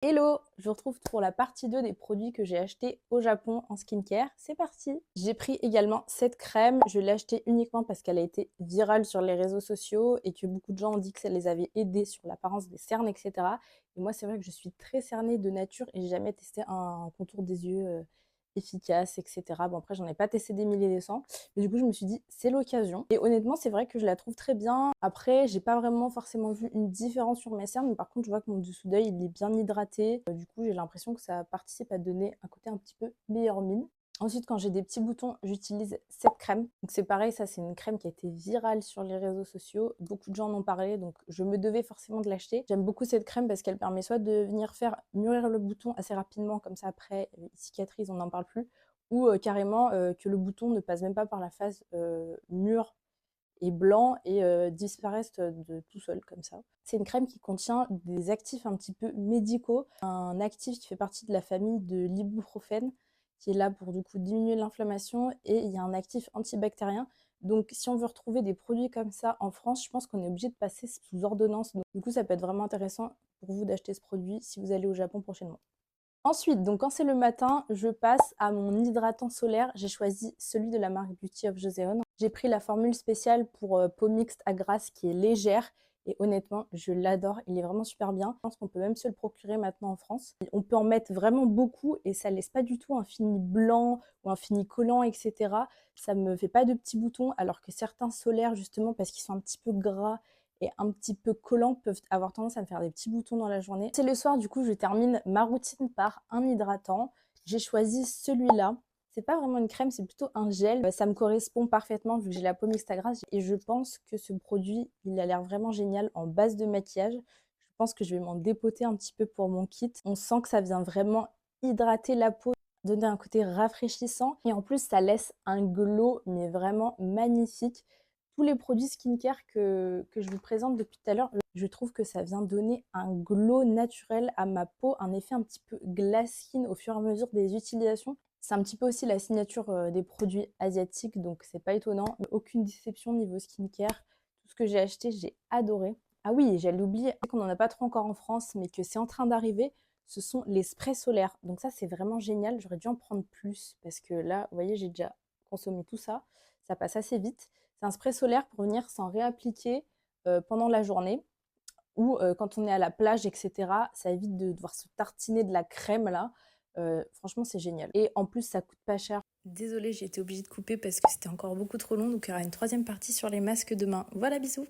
Hello, je vous retrouve pour la partie 2 des produits que j'ai achetés au Japon en skincare. C'est parti! J'ai pris également cette crème. Je l'ai achetée uniquement parce qu'elle a été virale sur les réseaux sociaux et que beaucoup de gens ont dit que ça les avait aidés sur l'apparence des cernes, etc. Et moi, c'est vrai que je suis très cernée de nature et j'ai jamais testé un contour des yeux efficace, etc. Bon, après, j'en ai pas testé des milliers et des cents. Mais du coup, je me suis dit, c'est l'occasion. Et honnêtement, c'est vrai que je la trouve très bien. Après, j'ai pas vraiment forcément vu une différence sur mes cernes. Mais par contre, je vois que mon dessous d'œil, il est bien hydraté. Du coup, j'ai l'impression que ça participe à donner un côté un petit peu meilleure mine. Ensuite, quand j'ai des petits boutons, j'utilise cette crème. Donc c'est pareil, ça c'est une crème qui a été virale sur les réseaux sociaux. Beaucoup de gens en ont parlé, donc je me devais forcément de l'acheter. J'aime beaucoup cette crème parce qu'elle permet soit de venir faire mûrir le bouton assez rapidement, comme ça après, il cicatrise, on n'en parle plus, ou carrément que le bouton ne passe même pas par la phase mûre et blanc et disparaissent de tout seul comme ça. C'est une crème qui contient des actifs un petit peu médicaux. Un actif qui fait partie de la famille de l'ibuprofène qui est là pour du coup diminuer l'inflammation et il y a un actif antibactérien. Donc si on veut retrouver des produits comme ça en France, je pense qu'on est obligé de passer sous ordonnance. Donc du coup ça peut être vraiment intéressant pour vous d'acheter ce produit si vous allez au Japon prochainement. Ensuite, donc quand c'est le matin, je passe à mon hydratant solaire. J'ai choisi celui de la marque Beauty of Joseon. J'ai pris la formule spéciale pour peau mixte à grasse qui est légère. Et honnêtement, je l'adore. Il est vraiment super bien. Je pense qu'on peut même se le procurer maintenant en France. On peut en mettre vraiment beaucoup et ça laisse pas du tout un fini blanc ou un fini collant, etc. Ça me fait pas de petits boutons alors que certains solaires, justement, parce qu'ils sont un petit peu gras et un petit peu collants peuvent avoir tendance à me faire des petits boutons dans la journée. C'est le soir, du coup, je termine ma routine par un hydratant. J'ai choisi celui-là. C'est pas vraiment une crème, c'est plutôt un gel. Ça me correspond parfaitement vu que j'ai la peau mixte à grasse. Et je pense que ce produit, il a l'air vraiment génial en base de maquillage. Je pense que je vais m'en dépoter un petit peu pour mon kit. On sent que ça vient vraiment hydrater la peau, donner un côté rafraîchissant. Et en plus, ça laisse un glow, mais vraiment magnifique. Tous les produits skincare que je vous présente depuis tout à l'heure, je trouve que ça vient donner un glow naturel à ma peau, un effet un petit peu glass skin au fur et à mesure des utilisations. C'est un petit peu aussi la signature des produits asiatiques, donc c'est pas étonnant. Aucune déception niveau skincare. Tout ce que j'ai acheté, j'ai adoré. Ah oui, j'allais oublier qu'on n'en a pas trop encore en France, mais que c'est en train d'arriver. Ce sont les sprays solaires. Donc ça, c'est vraiment génial. J'aurais dû en prendre plus parce que là, vous voyez, j'ai déjà consommé tout ça. Ça passe assez vite. C'est un spray solaire pour venir s'en réappliquer pendant la journée ou quand on est à la plage, etc. Ça évite de devoir se tartiner de la crème là. Franchement, c'est génial. Et en plus, ça coûte pas cher. Désolée, j'ai été obligée de couper parce que c'était encore beaucoup trop long. Donc, il y aura une troisième partie sur les masques demain. Voilà, bisous!